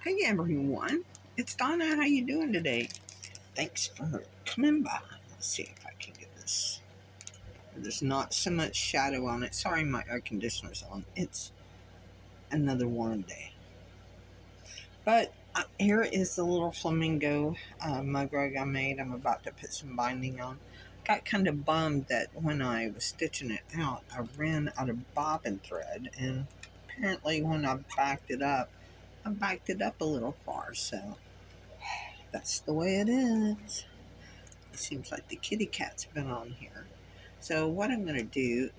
Hey everyone, it's Donna. How you doing today? Thanks for coming by. Let's see if I can get this. There's not so much shadow on it. Sorry, my air conditioner's on. It's another warm day. But here is the little flamingo mugrug I made. I'm about to put some binding on. Got kind of bummed that when I was stitching it out, I ran out of bobbin thread, and apparently when I backed it up a little far, so that's the way it is. It seems like the kitty cat's been on here. So what I'm going to do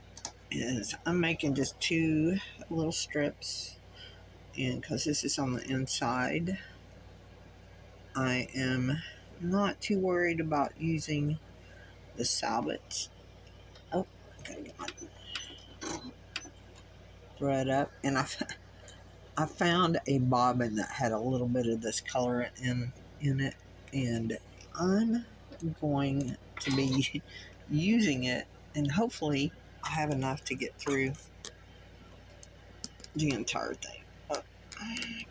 is I'm making just 2 little strips, and because this is on the inside, I am not too worried about using the salvage. Oh, I gotta get my thread up, and I found a bobbin that had a little bit of this color in it, and I'm going to be using it, and hopefully I have enough to get through the entire thing. Oh,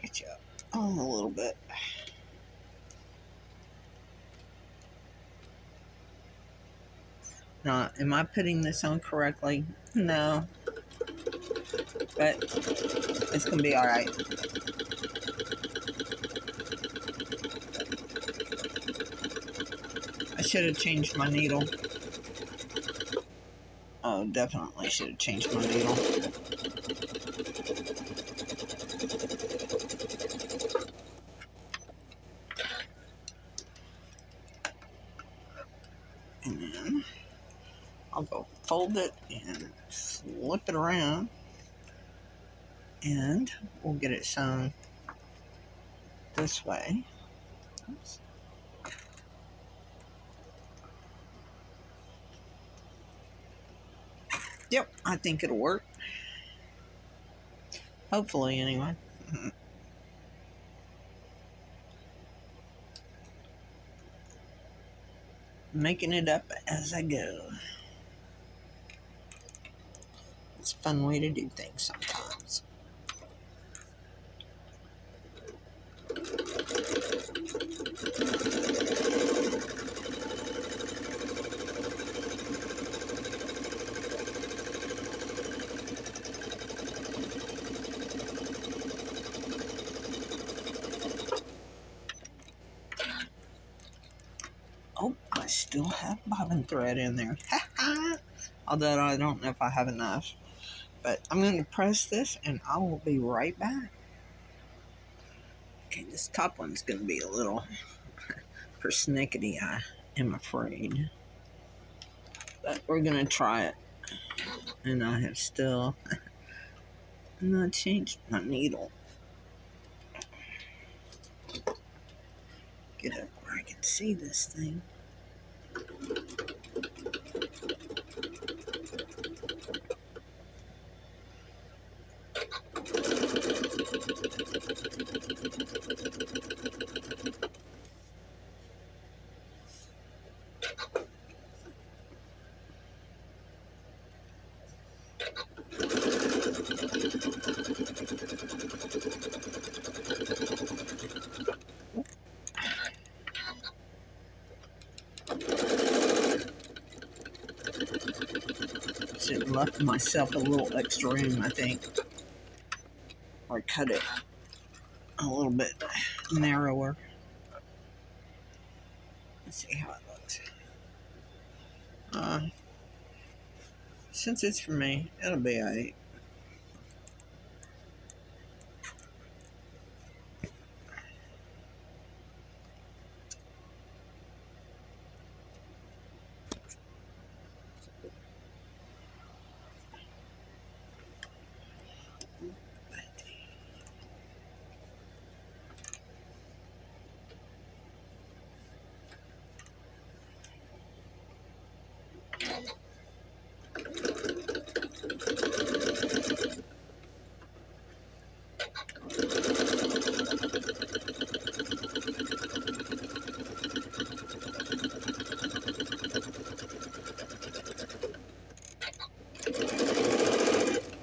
get you up a little bit. Now, am I putting this on correctly? No, but it's gonna be all right. I should have changed my needle. Oh, definitely should have changed my needle. And then I'll go fold it and flip it around, and we'll get it sewn this way. Oops. Yep, I think it'll work. Hopefully, anyway. Making it up as I go. It's a fun way to do things sometimes. Oh, I still have bobbin thread in there. Although I don't know if I have enough. But I'm going to press this and I will be right back. Okay, this top one's going to be a little persnickety, I am afraid. But we're going to try it. And I have still not changed my needle. Get up where I can see this thing. Should have left myself a little extra room, I think. Or cut it a little bit narrower. Let's see how it looks. Since it's for me, it'll be alright.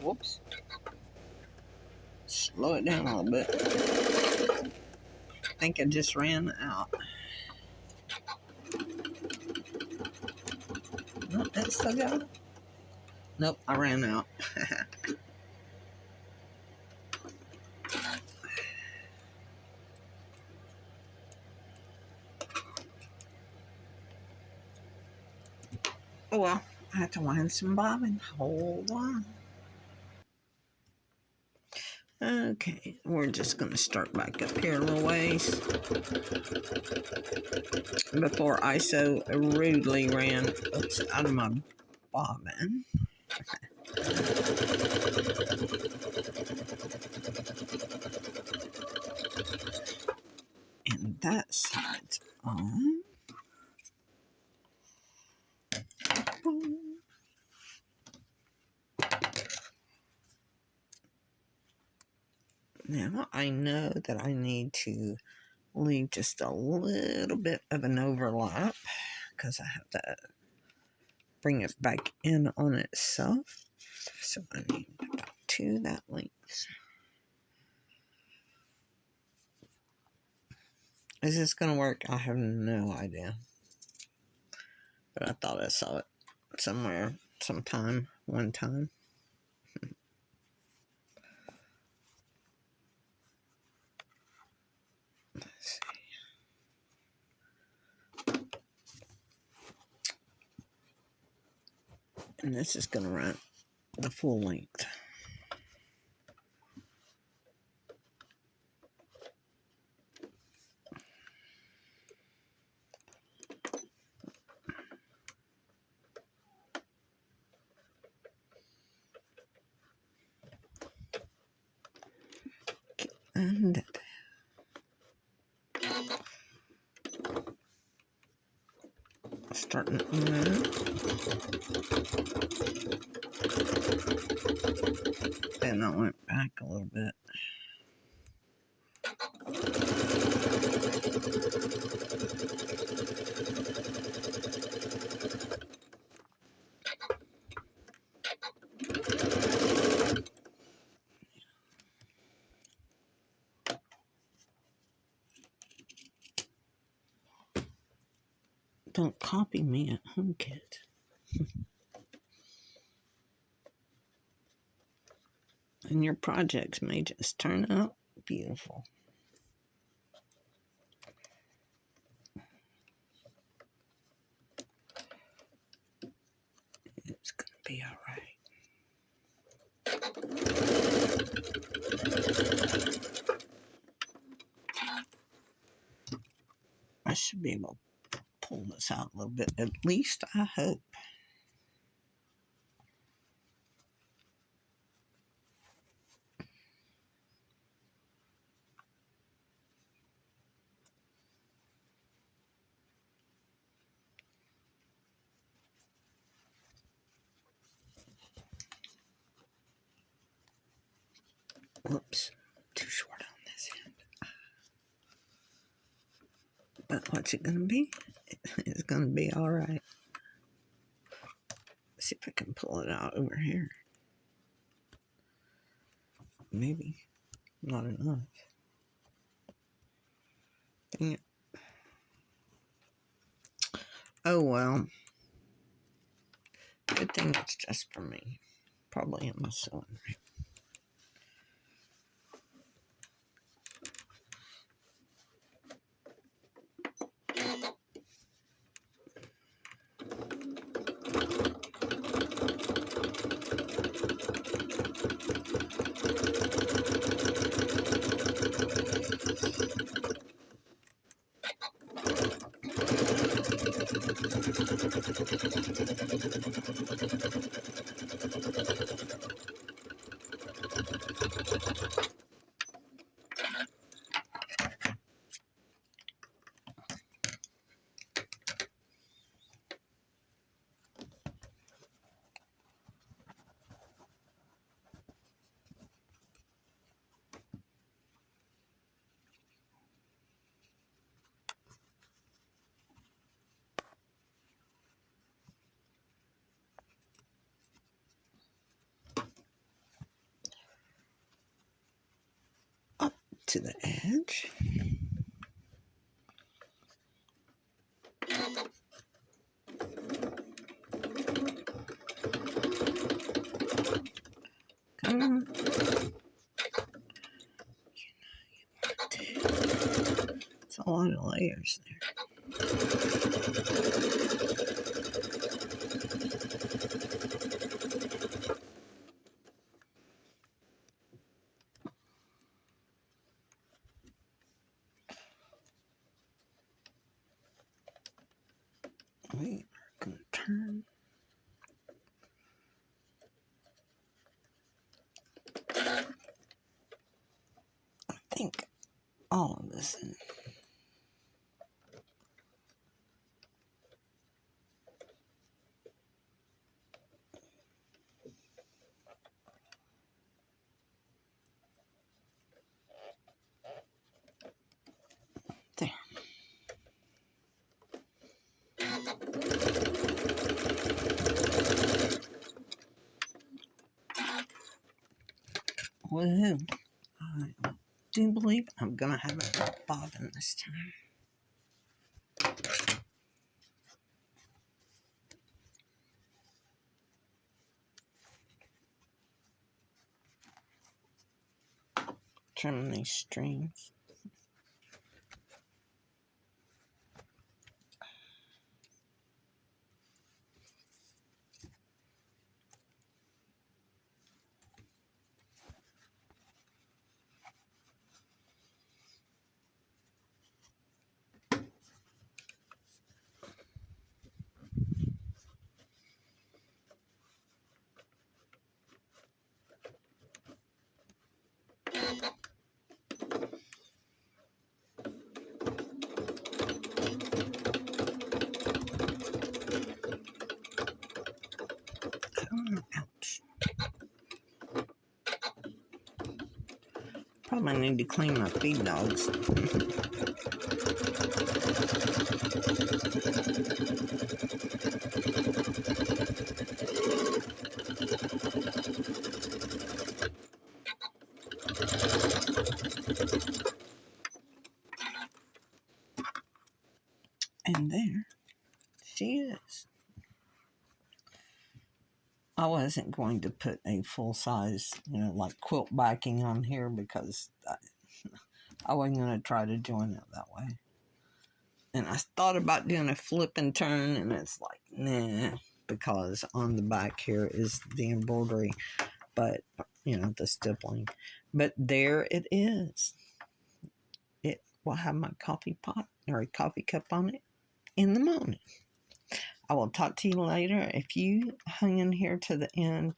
Whoops. Slow it down a little bit. think I just ran out. Nope, that's still going. Nope, I ran out. Oh well, I have to wind some bobbin. Hold on. Okay, we're just going to start back up here a little ways before I so rudely ran out of my bobbin. And that side's on. Now I know that I need to leave just a little bit of an overlap because I have to bring it back in on itself. So I need about 2 that length. Is this going to work? I have no idea. But I thought I saw it somewhere, sometime, one time. Let's see. And this is going to run the full length. And starting on that. And I went back a little bit. Don't copy me at HomeKit. And your projects may just turn out beautiful. It's going to be all right. I should be able to pull this out a little bit. At least I hope. Whoops, too short on this end. But what's it going to be? It's going to be all right. Let's see if I can pull it out over here. Maybe not enough. Dang it. Oh well. Good thing it's just for me. Probably in my sewing room. Up to the edge. It's a lot of layers there. We are going to turn. I think all of this in. There. Woohoo. I do believe I'm going to have a bobbin this time. Trim these strings. Ouch. Probably need to clean my feed dogs. And there she is. I wasn't going to put a full size, like quilt backing on here because I wasn't going to try to join it that way. And I thought about doing a flip and turn, and it's like, nah, because on the back here is the embroidery, but, the stippling. But there it is. It will have my coffee pot or a coffee cup on it in the morning. I will talk to you later. If you hung in here to the end,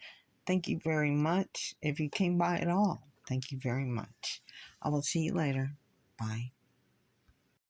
thank you very much. If you came by at all, thank you very much. I will see you later. Bye.